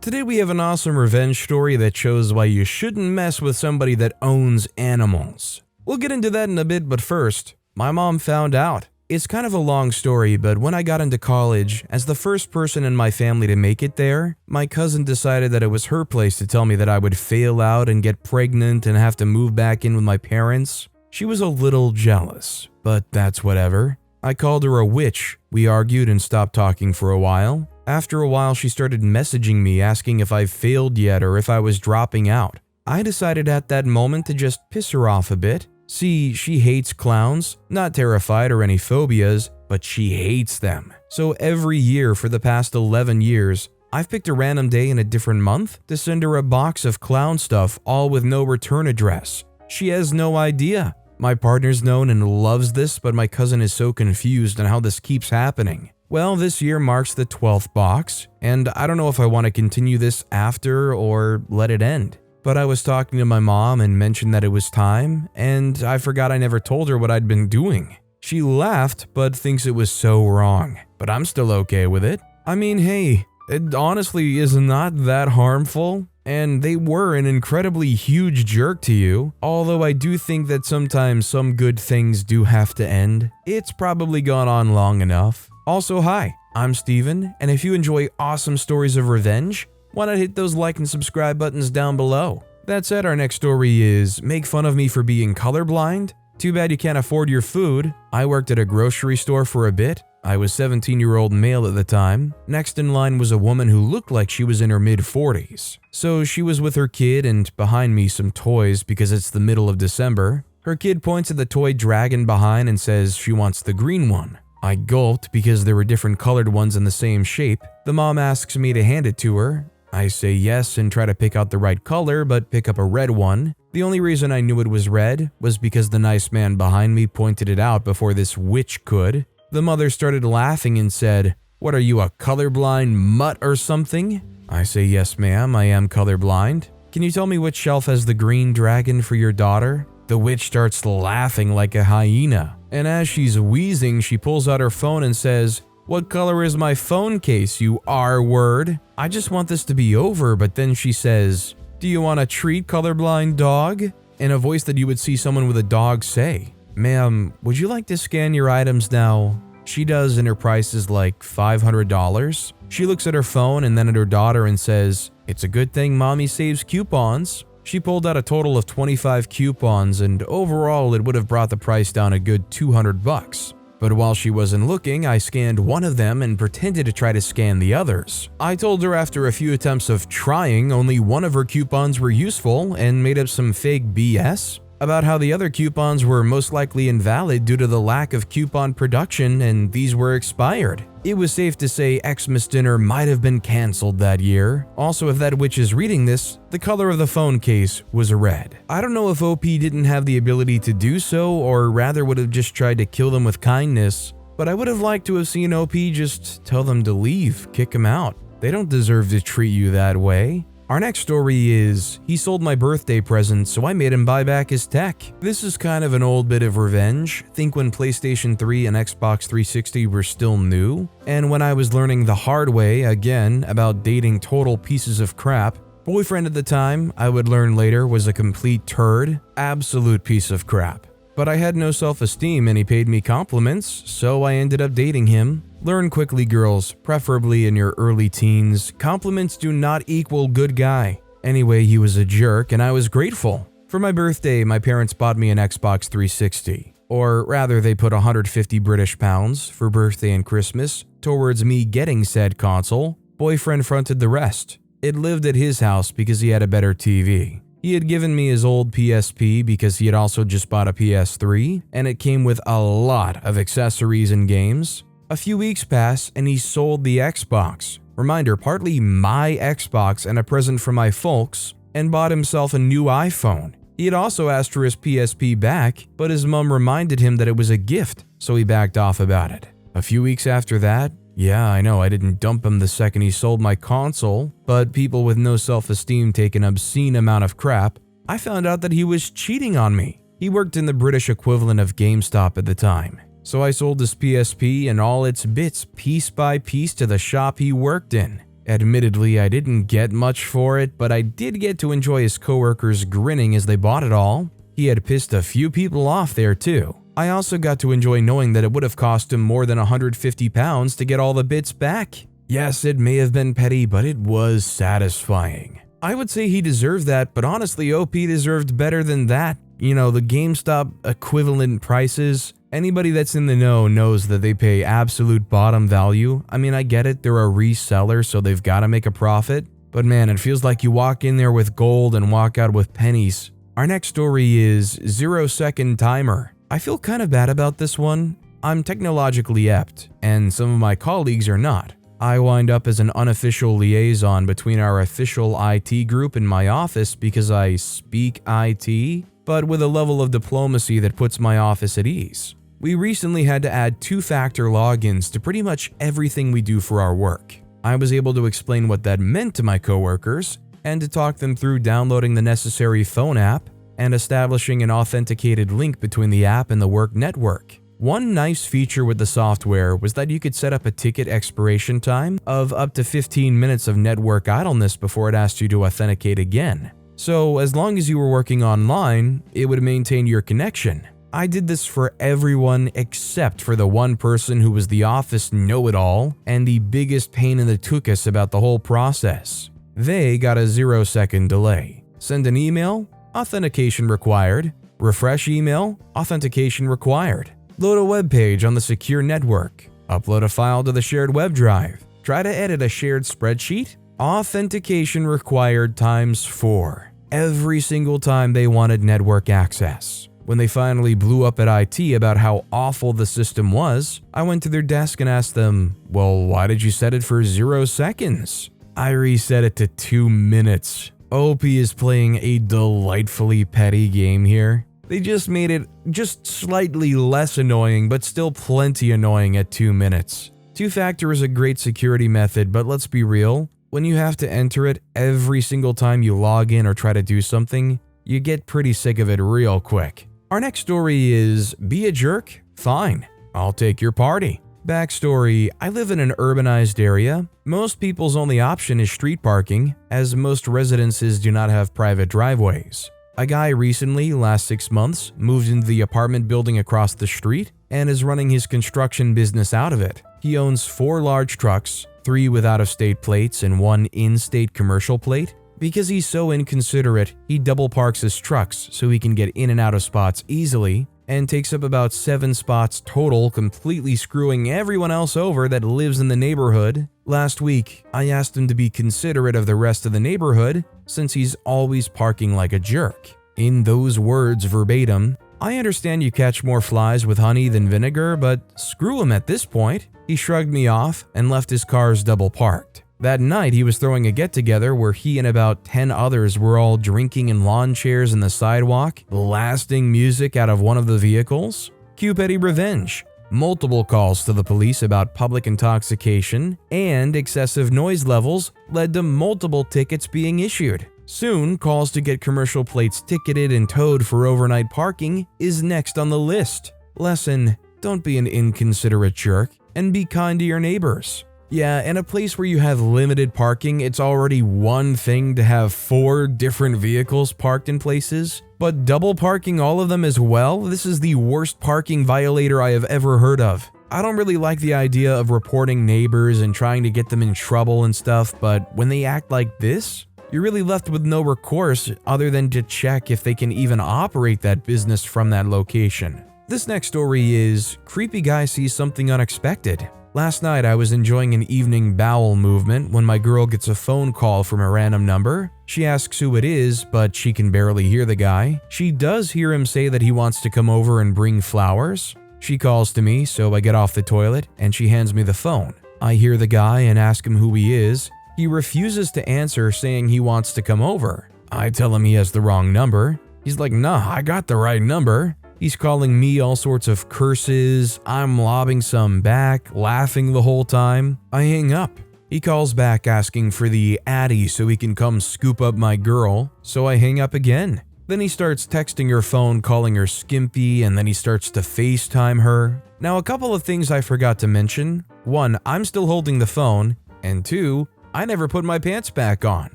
Today we have an awesome revenge story that shows why you shouldn't mess with somebody that owns animals. We'll get into that in a bit, but first, my mom found out. It's kind of a long story, but when I got into college, as the first person in my family to make it there, my cousin decided that it was her place to tell me that I would fail out and get pregnant and have to move back in with my parents. She was a little jealous, but that's whatever. I called her a witch. We argued and stopped talking for a while. After a while, she started messaging me asking if I've failed yet or if I was dropping out. I decided at that moment to just piss her off a bit. See, she hates clowns, not terrified or any phobias, but she hates them. So every year for the past 11 years, I've picked a random day in a different month to send her a box of clown stuff, all with no return address. She has no idea. My partner's known and loves this, but my cousin is so confused on how this keeps happening. Well, this year marks the 12th box, and I don't know if I want to continue this after or let it end. But I was talking to my mom and mentioned that it was time, and I forgot I never told her what I'd been doing. She laughed, but thinks it was so wrong. But I'm still okay with it. I mean, hey, it honestly is not that harmful, and they were an incredibly huge jerk to you. Although I do think that sometimes some good things do have to end. It's probably gone on long enough. Also, hi, I'm Steven, and if you enjoy awesome stories of revenge, why not hit those like and subscribe buttons down below? That said, our next story is Make Fun of Me for Being Colorblind? Too bad you can't afford your food. I worked at a grocery store for a bit. I was 17-year-old male at the time. Next in line was a woman who looked like she was in her mid-40s. So she was with her kid and behind me some toys because it's the middle of December. Her kid points at the toy dragon behind and says she wants the green one. I gulped because there were different colored ones in the same shape. The mom asks me to hand it to her. I say yes and try to pick out the right color, but pick up a red one. The only reason I knew it was red was because the nice man behind me pointed it out before this witch could. The mother started laughing and said, "What are you, a colorblind mutt or something?" I say, "Yes, ma'am, I am colorblind. Can you tell me which shelf has the green dragon for your daughter?" The witch starts laughing like a hyena. And as she's wheezing, she pulls out her phone and says, "What color is my phone case, you R-word? I just want this to be over," but then she says, "Do you want a treat, colorblind dog?" In a voice that you would see someone with a dog say. "Ma'am, would you like to scan your items now?" She does, and her price is like $500. She looks at her phone and then at her daughter and says, "It's a good thing mommy saves coupons." She pulled out a total of 25 coupons, and overall it would have brought the price down a good $200. But while she wasn't looking, I scanned one of them and pretended to try to scan the others. I told her after a few attempts of trying, only one of her coupons were useful and made up some fake BS about how the other coupons were most likely invalid due to the lack of coupon production and these were expired. It was safe to say Xmas dinner might have been canceled that year. Also, if that witch is reading this, the color of the phone case was red. I don't know if OP didn't have the ability to do so or rather would have just tried to kill them with kindness, but I would have liked to have seen OP just tell them to leave, kick them out. They don't deserve to treat you that way. Our next story is, he sold my birthday present, so I made him buy back his tech. This is kind of an old bit of revenge. Think when PlayStation 3 and Xbox 360 were still new, and when I was learning the hard way, again, about dating total pieces of crap. Boyfriend at the time, I would learn later, was a complete turd, absolute piece of crap. But I had no self-esteem and he paid me compliments, so I ended up dating him. Learn quickly, girls, preferably in your early teens. Compliments do not equal good guy. Anyway, he was a jerk and I was grateful. For my birthday, my parents bought me an Xbox 360. Or rather, they put 150 British pounds for birthday and Christmas towards me getting said console. Boyfriend fronted the rest. It lived at his house because he had a better TV. He had given me his old PSP because he had also just bought a PS3, and it came with a lot of accessories and games. A few weeks pass and he sold the Xbox. Reminder, partly my Xbox and a present from my folks, and bought himself a new iPhone. He had also asked for his PSP back, but his mom reminded him that it was a gift, so he backed off about it. A few weeks after that, yeah, I know I didn't dump him the second he sold my console, but people with no self-esteem take an obscene amount of crap. I found out that he was cheating on me. He worked in the British equivalent of GameStop at the time. So I sold his PSP and all its bits piece by piece to the shop he worked in. Admittedly, I didn't get much for it, but I did get to enjoy his coworkers grinning as they bought it all. He had pissed a few people off there too. I also got to enjoy knowing that it would have cost him more than £150 to get all the bits back. Yes, it may have been petty, but it was satisfying. I would say he deserved that, but honestly, OP deserved better than that. You know, the GameStop equivalent prices. Anybody that's in the know knows that they pay absolute bottom value. I mean, I get it, they're a reseller, so they've got to make a profit. But man, it feels like you walk in there with gold and walk out with pennies. Our next story is 0-second timer. I feel kind of bad about this one. I'm technologically apt, and some of my colleagues are not. I wind up as an unofficial liaison between our official IT group and my office because I speak IT, but with a level of diplomacy that puts my office at ease. We recently had to add two-factor logins to pretty much everything we do for our work. I was able to explain what that meant to my coworkers and to talk them through downloading the necessary phone app and establishing an authenticated link between the app and the work network. One nice feature with the software was that you could set up a ticket expiration time of up to 15 minutes of network idleness before it asked you to authenticate again. So as long as you were working online, it would maintain your connection. I did this for everyone except for the one person who was the office know-it-all and the biggest pain in the tuchus about the whole process. They got a 0-second delay. Send an email, authentication required. Refresh email, authentication required. Load a web page on the secure network. Upload a file to the shared web drive. Try to edit a shared spreadsheet. Authentication required times 4. Every single time they wanted network access. When they finally blew up at IT about how awful the system was, I went to their desk and asked them, well, why did you set it for 0 seconds? I reset it to 2 minutes. OP is playing a delightfully petty game here. They just made it just slightly less annoying, but still plenty annoying at 2 minutes. Two-factor is a great security method, but let's be real. When you have to enter it every single time you log in or try to do something, you get pretty sick of it real quick. Our next story is, be a jerk? Fine, I'll take your party. Backstory, I live in an urbanized area. Most people's only option is street parking, as most residences do not have private driveways. A guy recently, last 6 months, moved into the apartment building across the street and is running his construction business out of it. He owns 4 large trucks, 3 with out-of-state plates and 1 in-state commercial plate. Because he's so inconsiderate, he double parks his trucks so he can get in and out of spots easily, and takes up about 7 spots total, completely screwing everyone else over that lives in the neighborhood. Last week, I asked him to be considerate of the rest of the neighborhood, since he's always parking like a jerk. In those words verbatim, I understand you catch more flies with honey than vinegar, but screw him at this point. He shrugged me off and left his cars double parked. That night, he was throwing a get-together where he and about 10 others were all drinking in lawn chairs in the sidewalk, blasting music out of one of the vehicles. Cue petty revenge. Multiple calls to the police about public intoxication and excessive noise levels led to multiple tickets being issued. Soon, calls to get commercial plates ticketed and towed for overnight parking is next on the list. Lesson, don't be an inconsiderate jerk and be kind to your neighbors. Yeah, in a place where you have limited parking, it's already one thing to have 4 different vehicles parked in places, but double parking all of them as well? This is the worst parking violator I have ever heard of. I don't really like the idea of reporting neighbors and trying to get them in trouble and stuff, but when they act like this, you're really left with no recourse other than to check if they can even operate that business from that location. This next story is, creepy guy sees something unexpected. Last night, I was enjoying an evening bowel movement when my girl gets a phone call from a random number. She asks who it is, but she can barely hear the guy. She does hear him say that he wants to come over and bring flowers. She calls to me, so I get off the toilet and she hands me the phone. I hear the guy and ask him who he is. He refuses to answer, saying he wants to come over. I tell him he has the wrong number. He's like, nah, I got the right number. He's calling me all sorts of curses. I'm lobbing some back, laughing the whole time. I hang up. He calls back asking for the Addy so he can come scoop up my girl, so I hang up again. Then he starts texting her phone, calling her skimpy, and then he starts to FaceTime her. Now, a couple of things I forgot to mention. 1, I'm still holding the phone, and 2, I never put my pants back on.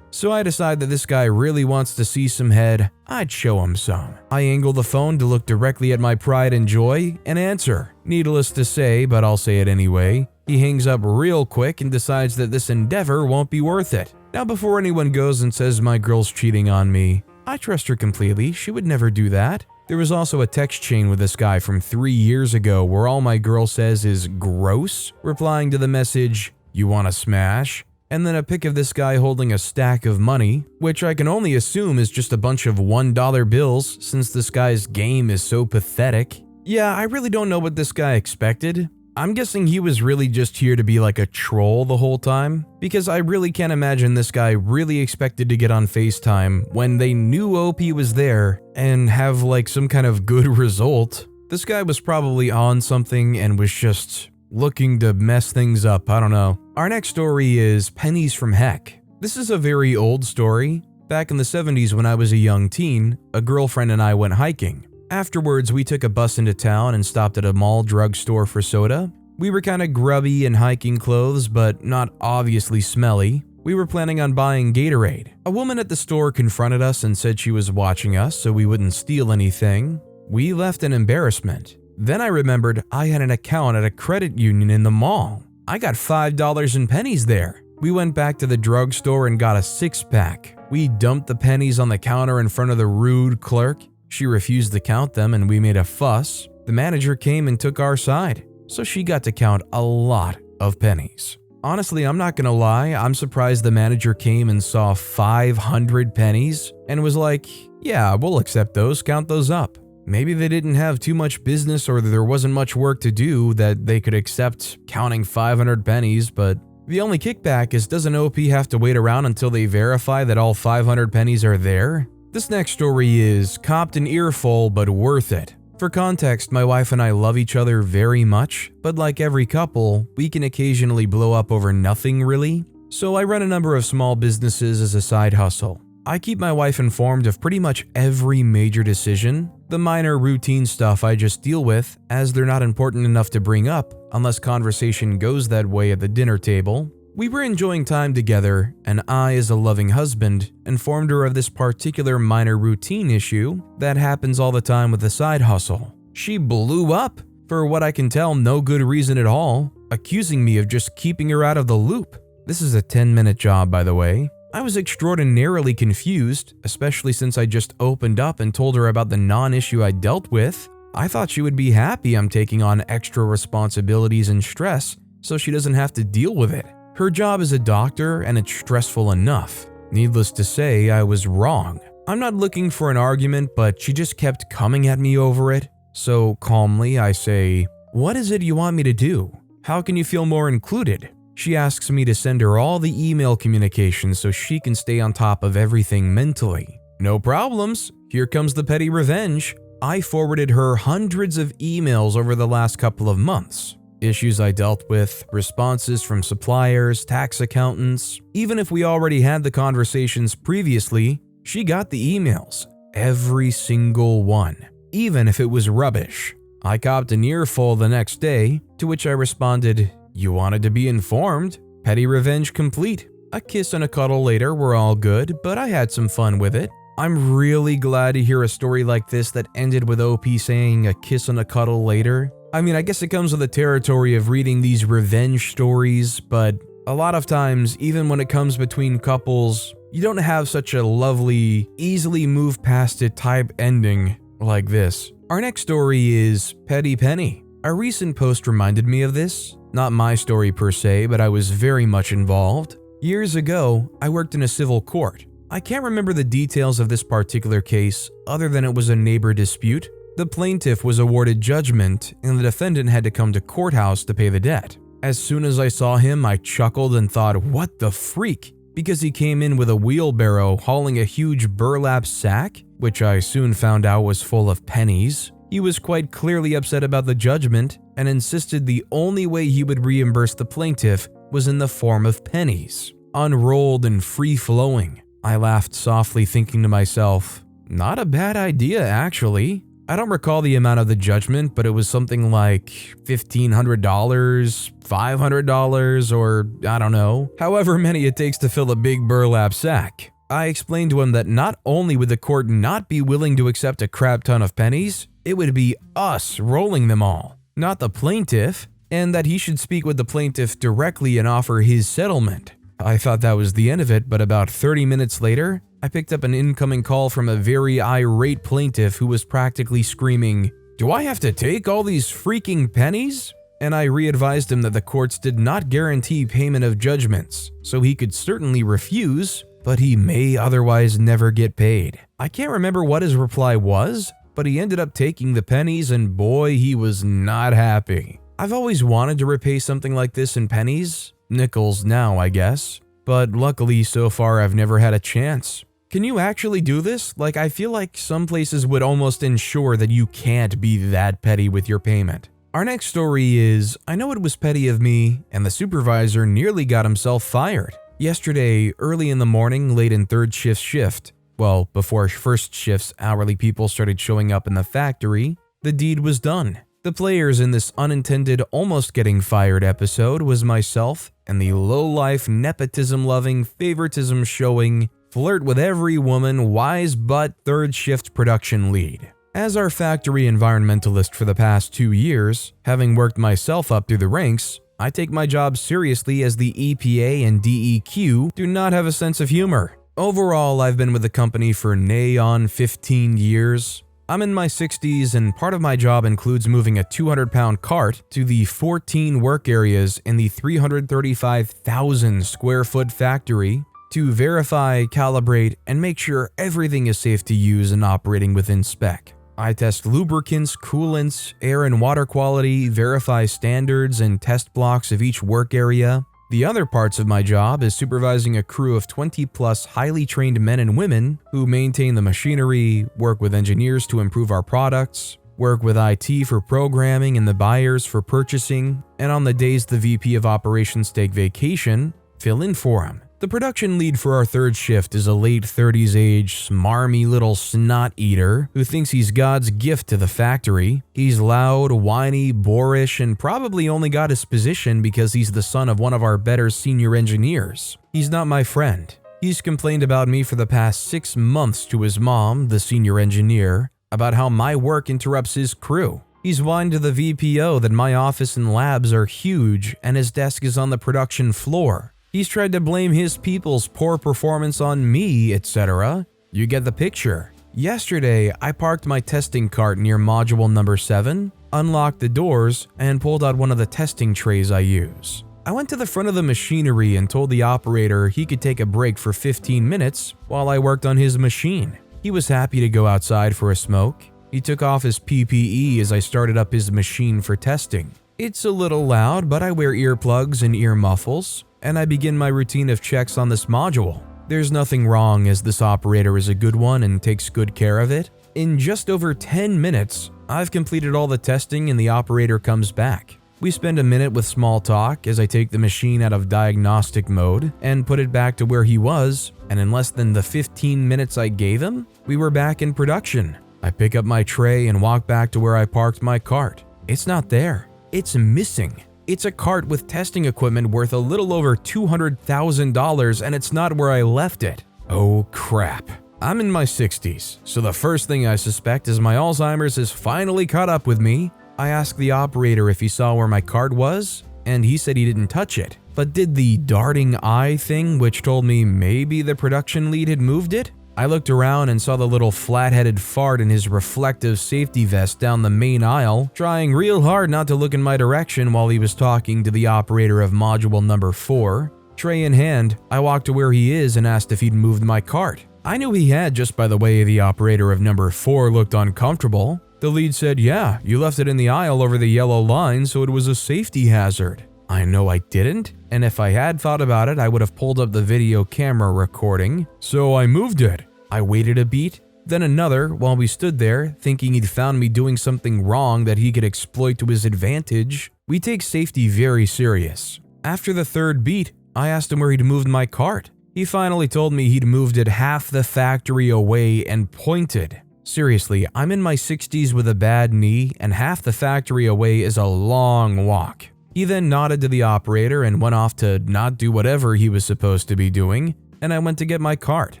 So I decide that this guy really wants to see some head. I'd show him some. I angle the phone to look directly at my pride and joy and answer. Needless to say, but I'll say it anyway, he hangs up real quick and decides that this endeavor won't be worth it. Now, before anyone goes and says my girl's cheating on me, I trust her completely. She would never do that. There was also a text chain with this guy from 3 years ago where all my girl says is gross, replying to the message, "You wanna smash?" And then a pic of this guy holding a stack of money, which I can only assume is just a bunch of $1 bills since this guy's game is so pathetic. Yeah, I really don't know what this guy expected. I'm guessing he was really just here to be like a troll the whole time, because I really can't imagine this guy really expected to get on FaceTime when they knew OP was there and have like some kind of good result. This guy was probably on something and was just looking to mess things up, I don't know. Our next story is Pennies From Heck. This is a very old story. Back in the 70s when I was a young teen, a girlfriend and I went hiking. Afterwards, we took a bus into town and stopped at a mall drugstore for soda. We were kinda grubby in hiking clothes, but not obviously smelly. We were planning on buying Gatorade. A woman at the store confronted us and said she was watching us so we wouldn't steal anything. We left in embarrassment. Then I remembered I had an account at a credit union in the mall. I got $5 in pennies there. We went back to the drugstore and got a 6-pack. We dumped the pennies on the counter in front of the rude clerk. She refused to count them and we made a fuss. The manager came and took our side, so she got to count a lot of pennies. Honestly, I'm not gonna lie, I'm surprised the manager came and saw 500 pennies and was like, "Yeah, we'll accept those, count those up." Maybe they didn't have too much business or there wasn't much work to do that they could accept counting 500 pennies, but the only kickback is, doesn't OP have to wait around until they verify that all 500 pennies are there? This next story is copped an earful, but worth it. For context, my wife and I love each other very much, but like every couple, we can occasionally blow up over nothing really. So I run a number of small businesses as a side hustle. I keep my wife informed of pretty much every major decision. The minor routine stuff I just deal with, as they're not important enough to bring up unless conversation goes that way at the dinner table. We were enjoying time together, and I, as a loving husband, informed her of this particular minor routine issue that happens all the time with the side hustle. She blew up, for what I can tell, no good reason at all, accusing me of just keeping her out of the loop. This is a 10-minute job, by the way. I was extraordinarily confused, especially since I just opened up and told her about the non-issue I dealt with. I thought she would be happy I'm taking on extra responsibilities and stress so she doesn't have to deal with it. Her job is a doctor and it's stressful enough. Needless to say, I was wrong. I'm not looking for an argument, but she just kept coming at me over it. So calmly, I say, "What is it you want me to do? How can you feel more included?" She asks me to send her all the email communications so she can stay on top of everything mentally. No problems. Here comes the petty revenge. I forwarded her hundreds of emails over the last couple of months. Issues I dealt with, responses from suppliers, tax accountants. Even if we already had the conversations previously, she got the emails. Every single one. Even if it was rubbish. I copped an earful the next day, to which I responded, "You wanted to be informed. Petty revenge complete." A kiss and a cuddle later, we're all good, but I had some fun with it. I'm really glad to hear a story like this that ended with OP saying a kiss and a cuddle later. I mean, I guess it comes with the territory of reading these revenge stories, but a lot of times, even when it comes between couples, you don't have such a lovely, easily move past it type ending like this. Our next story is Petty Penny. A recent post reminded me of this. Not my story per se, but I was very much involved. Years ago, I worked in a civil court. I can't remember the details of this particular case other than it was a neighbor dispute. The plaintiff was awarded judgment and the defendant had to come to courthouse to pay the debt. As soon as I saw him, I chuckled and thought, what the freak? Because he came in with a wheelbarrow hauling a huge burlap sack, which I soon found out was full of pennies. He was quite clearly upset about the judgment and insisted the only way he would reimburse the plaintiff was in the form of pennies, unrolled and free-flowing. I laughed softly, thinking to myself, not a bad idea actually. I don't recall the amount of the judgment, but it was something like $1,500, $500, or I don't know, however many it takes to fill a big burlap sack. I explained to him that not only would the court not be willing to accept a crap ton of pennies, it would be us rolling them all, not the plaintiff, and that he should speak with the plaintiff directly and offer his settlement. I thought that was the end of it, but about 30 minutes later, I picked up an incoming call from a very irate plaintiff who was practically screaming, "Do I have to take all these freaking pennies?" And I re-advised him that the courts did not guarantee payment of judgments, so he could certainly refuse, but he may otherwise never get paid. I can't remember what his reply was, but he ended up taking the pennies, and boy, he was not happy. I've always wanted to repay something like this in pennies, nickels now, I guess, but luckily so far I've never had a chance. Can you actually do this? Like, I feel like some places would almost ensure that you can't be that petty with your payment. Our next story is, I know it was petty of me, and the supervisor nearly got himself fired. Yesterday, early in the morning, late in third shift, well, before first shift's hourly people started showing up in the factory, the deed was done. The players in this unintended almost getting fired episode was myself and the low-life, nepotism-loving, favoritism-showing, flirt with every woman, wise butt third shift production lead. As our factory environmentalist for the past 2 years, having worked myself up through the ranks, I take my job seriously as the EPA and DEQ do not have a sense of humor. Overall, I've been with the company for nigh on 15 years. I'm in my 60s, and part of my job includes moving a 200-pound cart to the 14 work areas in the 335,000 square foot factory to verify, calibrate, and make sure everything is safe to use and operating within spec. I test lubricants, coolants, air and water quality, verify standards and test blocks of each work area. The other parts of my job is supervising a crew of 20+ highly trained men and women who maintain the machinery, work with engineers to improve our products, work with IT for programming and the buyers for purchasing, and on the days the VP of operations take vacation, fill in for him. The production lead for our third shift is a late 30s age, smarmy little snot eater who thinks he's God's gift to the factory. He's loud, whiny, boorish, and probably only got his position because he's the son of one of our better senior engineers. He's not my friend. He's complained about me for the past 6 months to his mom, the senior engineer, about how my work interrupts his crew. He's whined to the VPO that my office and labs are huge and his desk is on the production floor. He's tried to blame his people's poor performance on me, etc. You get the picture. Yesterday, I parked my testing cart near module number 7, unlocked the doors, and pulled out one of the testing trays I use. I went to the front of the machinery and told the operator he could take a break for 15 minutes while I worked on his machine. He was happy to go outside for a smoke. He took off his PPE as I started up his machine for testing. It's a little loud, but I wear earplugs and ear muffles, and I begin my routine of checks on this module. There's nothing wrong as this operator is a good one and takes good care of it. In just over 10 minutes, I've completed all the testing and the operator comes back. We spend a minute with small talk as I take the machine out of diagnostic mode and put it back to where he was, and in less than the 15 minutes I gave him, we were back in production. I pick up my tray and walk back to where I parked my cart. It's not there. It's missing. It's a cart with testing equipment worth a little over $200,000 and it's not where I left it. Oh crap. I'm in my 60s, so the first thing I suspect is my Alzheimer's has finally caught up with me. I asked the operator if he saw where my cart was, and he said he didn't touch it, but did the darting eye thing which told me maybe the production lead had moved it. I looked around and saw the little flat-headed fart in his reflective safety vest down the main aisle, trying real hard not to look in my direction while he was talking to the operator of module number 4. Tray in hand, I walked to where he is and asked if he'd moved my cart. I knew he had just by the way the operator of number 4 looked uncomfortable. The lead said, "Yeah, you left it in the aisle over the yellow line, so it was a safety hazard." I know I didn't, and if I had thought about it, I would have pulled up the video camera recording, so I moved it. I waited a beat, then another, while we stood there, thinking he'd found me doing something wrong that he could exploit to his advantage. We take safety very serious. After the third beat, I asked him where he'd moved my cart. He finally told me he'd moved it half the factory away and pointed. Seriously, I'm in my 60s with a bad knee, and half the factory away is a long walk. He then nodded to the operator and went off to not do whatever he was supposed to be doing, and I went to get my cart.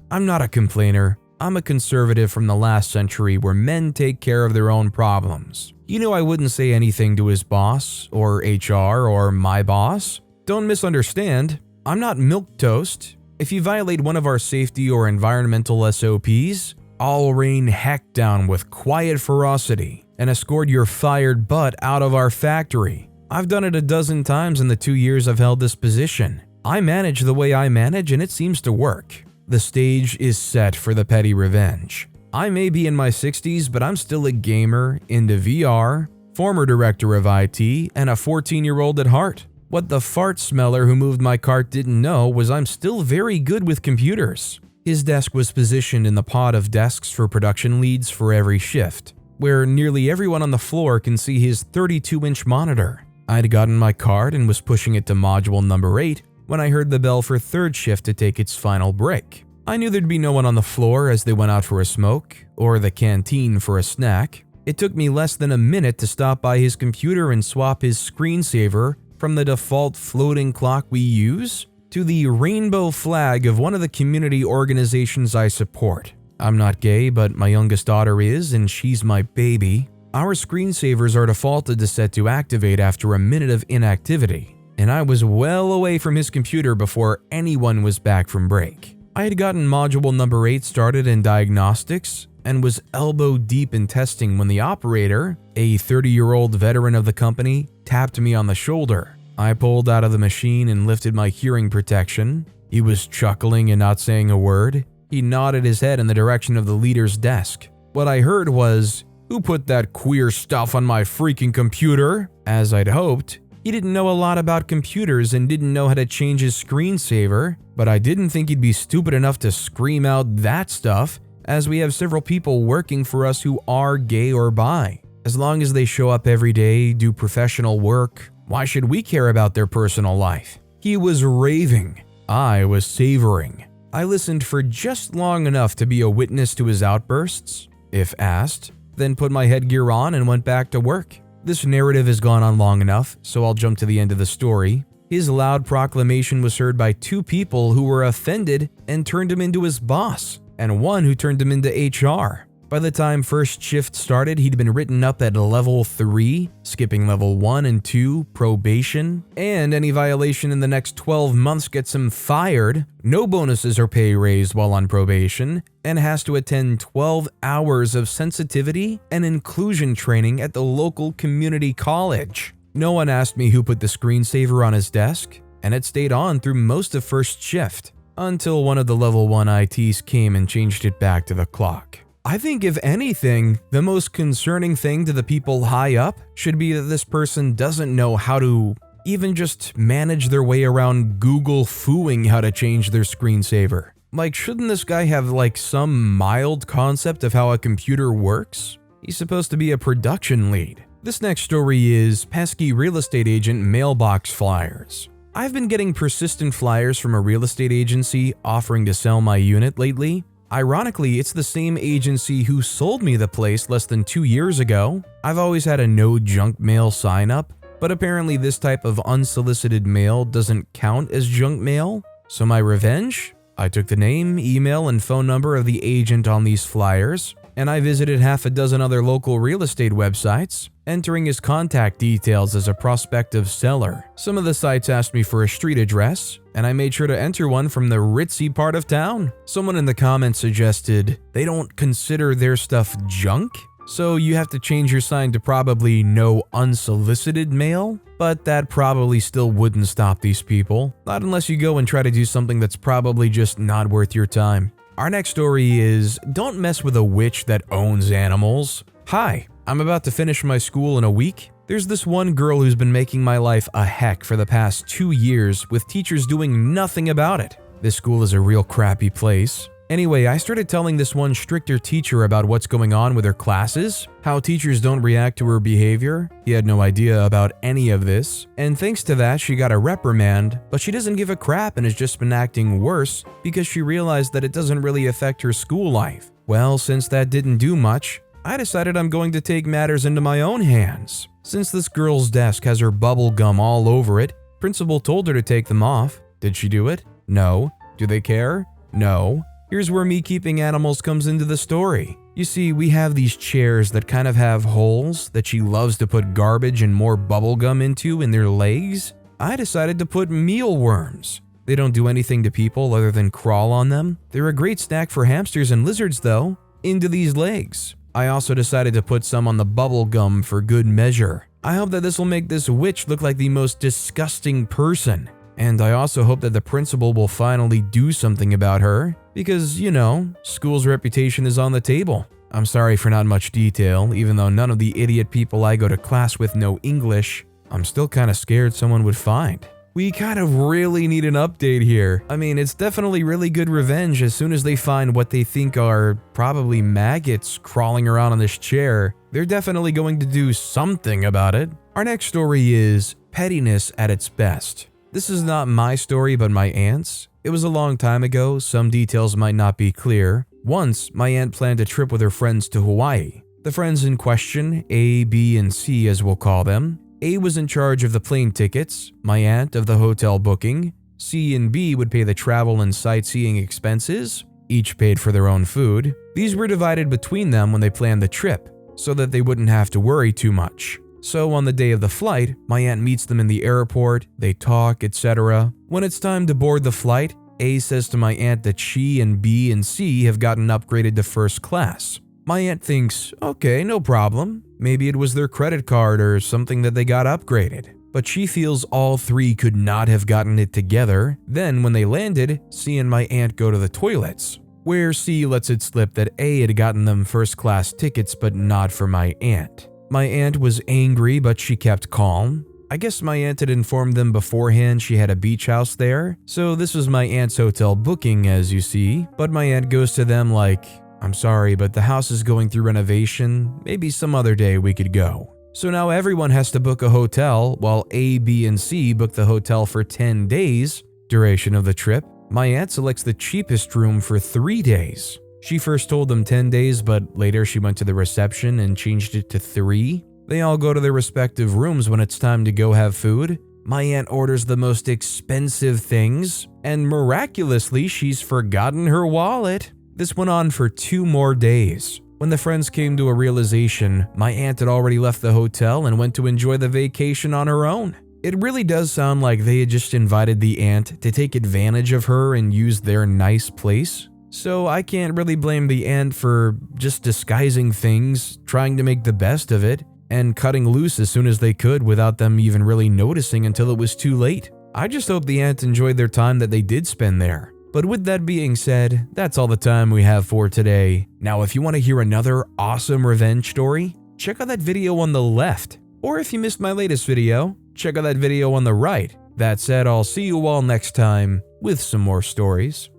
I'm not a complainer. I'm a conservative from the last century where men take care of their own problems. You know I wouldn't say anything to his boss, or HR, or my boss. Don't misunderstand. I'm not milquetoast. If you violate one of our safety or environmental SOPs, I'll rain heck down with quiet ferocity and escort your fired butt out of our factory. I've done it a dozen times in the 2 years I've held this position. I manage the way I manage and it seems to work. The stage is set for the petty revenge. I may be in my 60s, but I'm still a gamer, into VR, former director of IT, and a 14-year-old at heart. What the fart smeller who moved my cart didn't know was I'm still very good with computers. His desk was positioned in the pod of desks for production leads for every shift, where nearly everyone on the floor can see his 32-inch monitor. I'd gotten my card and was pushing it to module number 8 when I heard the bell for third shift to take its final break. I knew there'd be no one on the floor as they went out for a smoke, or the canteen for a snack. It took me less than a minute to stop by his computer and swap his screensaver from the default floating clock we use to the rainbow flag of one of the community organizations I support. I'm not gay, but my youngest daughter is, and she's my baby. Our screensavers are defaulted to set to activate after a minute of inactivity, and I was well away from his computer before anyone was back from break. I had gotten module number 8 started in diagnostics and was elbow deep in testing when the operator, a 30-year-old veteran of the company, tapped me on the shoulder. I pulled out of the machine and lifted my hearing protection. He was chuckling and not saying a word. He nodded his head in the direction of the leader's desk. What I heard was, "Who put that queer stuff on my freaking computer?" As I'd hoped, he didn't know a lot about computers and didn't know how to change his screensaver, but I didn't think he'd be stupid enough to scream out that stuff, as we have several people working for us who are gay or bi. As long as they show up every day, do professional work, why should we care about their personal life? He was raving. I was savoring. I listened for just long enough to be a witness to his outbursts, if asked, then put my headgear on and went back to work. This narrative has gone on long enough, so I'll jump to the end of the story. His loud proclamation was heard by 2 people who were offended and turned him into his boss, and 1 who turned him into HR. By the time first shift started, he'd been written up at level 3, skipping level 1 and 2, probation, and any violation in the next 12 months gets him fired, no bonuses or pay raise while on probation, and has to attend 12 hours of sensitivity and inclusion training at the local community college. No one asked me who put the screensaver on his desk, and it stayed on through most of first shift, until one of the level 1 ITs came and changed it back to the clock. I think if anything, the most concerning thing to the people high up should be that this person doesn't know how to even just manage their way around Google fooing how to change their screensaver. Like, shouldn't this guy have some mild concept of how a computer works? He's supposed to be a production lead. This next story is Pesky real estate agent mailbox flyers. I've been getting persistent flyers from a real estate agency offering to sell my unit lately. Ironically, it's the same agency who sold me the place less than 2 years ago. I've always had a no junk mail sign up, but apparently this type of unsolicited mail doesn't count as junk mail. So my revenge? I took the name, email, and phone number of the agent on these flyers, and I visited half a dozen other local real estate websites, entering his contact details as a prospective seller. Some of the sites asked me for a street address, and I made sure to enter one from the ritzy part of town. Someone in the comments suggested they don't consider their stuff junk, so you have to change your sign to probably no unsolicited mail, but that probably still wouldn't stop these people, not unless you go and try to do something that's probably just not worth your time. Our next story is, don't mess with a witch that owns animals. Hi, I'm about to finish my school in a week. There's this one girl who's been making my life a heck for the past 2 years with teachers doing nothing about it. This school is a real crappy place. Anyway, I started telling this one stricter teacher about what's going on with her classes, how teachers don't react to her behavior. He had no idea about any of this, and thanks to that, she got a reprimand, but she doesn't give a crap and has just been acting worse because she realized that it doesn't really affect her school life. Well, since that didn't do much, I decided I'm going to take matters into my own hands. Since this girl's desk has her bubble gum all over it, principal told her to take them off. Did she do it? No. Do they care? No. Here's where me keeping animals comes into the story. You see, we have these chairs that kind of have holes that she loves to put garbage and more bubble gum into in their legs. I decided to put mealworms. They don't do anything to people other than crawl on them. They're a great snack for hamsters and lizards though, into these legs. I also decided to put some on the bubble gum for good measure. I hope that this will make this witch look like the most disgusting person. And I also hope that the principal will finally do something about her, because, you know, school's reputation is on the table. I'm sorry for not much detail, even though none of the idiot people I go to class with know English. I'm still kind of scared someone would find. We kind of really need an update here. I mean, it's definitely really good revenge as soon as they find what they think are probably maggots crawling around on this chair. They're definitely going to do something about it. Our next story is Pettiness at its best. This is not my story, but my aunt's. It was a long time ago, some details might not be clear. Once, my aunt planned a trip with her friends to Hawaii. The friends in question, A, B, and C as we'll call them. A was in charge of the plane tickets, my aunt of the hotel booking. C and B would pay the travel and sightseeing expenses, each paid for their own food. These were divided between them when they planned the trip, so that they wouldn't have to worry too much. So on the day of the flight, my aunt meets them in the airport, they talk, etc. When it's time to board the flight, A says to my aunt that she and B and C have gotten upgraded to first class. My aunt thinks, okay, no problem. Maybe it was their credit card or something that they got upgraded. But she feels all three could not have gotten it together. Then when they landed, C and my aunt go to the toilets, where C lets it slip that A had gotten them first class tickets but not for my aunt. My aunt was angry, but she kept calm. I guess my aunt had informed them beforehand she had a beach house there, so this was my aunt's hotel booking, as you see. But my aunt goes to them like, I'm sorry, but the house is going through renovation. Maybe some other day we could go. So now everyone has to book a hotel, while A, B, and C book the hotel for 10 days, duration of the trip. My aunt selects the cheapest room for 3 days. She first told them 10 days, but later she went to the reception and changed it to 3. They all go to their respective rooms when it's time to go have food. My aunt orders the most expensive things, and miraculously she's forgotten her wallet. This went on for 2 more days. When the friends came to a realization, my aunt had already left the hotel and went to enjoy the vacation on her own. It really does sound like they had just invited the aunt to take advantage of her and use their nice place. So I can't really blame the aunt for just disguising things, trying to make the best of it, and cutting loose as soon as they could without them even really noticing until it was too late. I just hope the aunt enjoyed their time that they did spend there. But with that being said, that's all the time we have for today. Now, if you want to hear another awesome revenge story, check out that video on the left. Or if you missed my latest video, check out that video on the right. That said, I'll see you all next time with some more stories.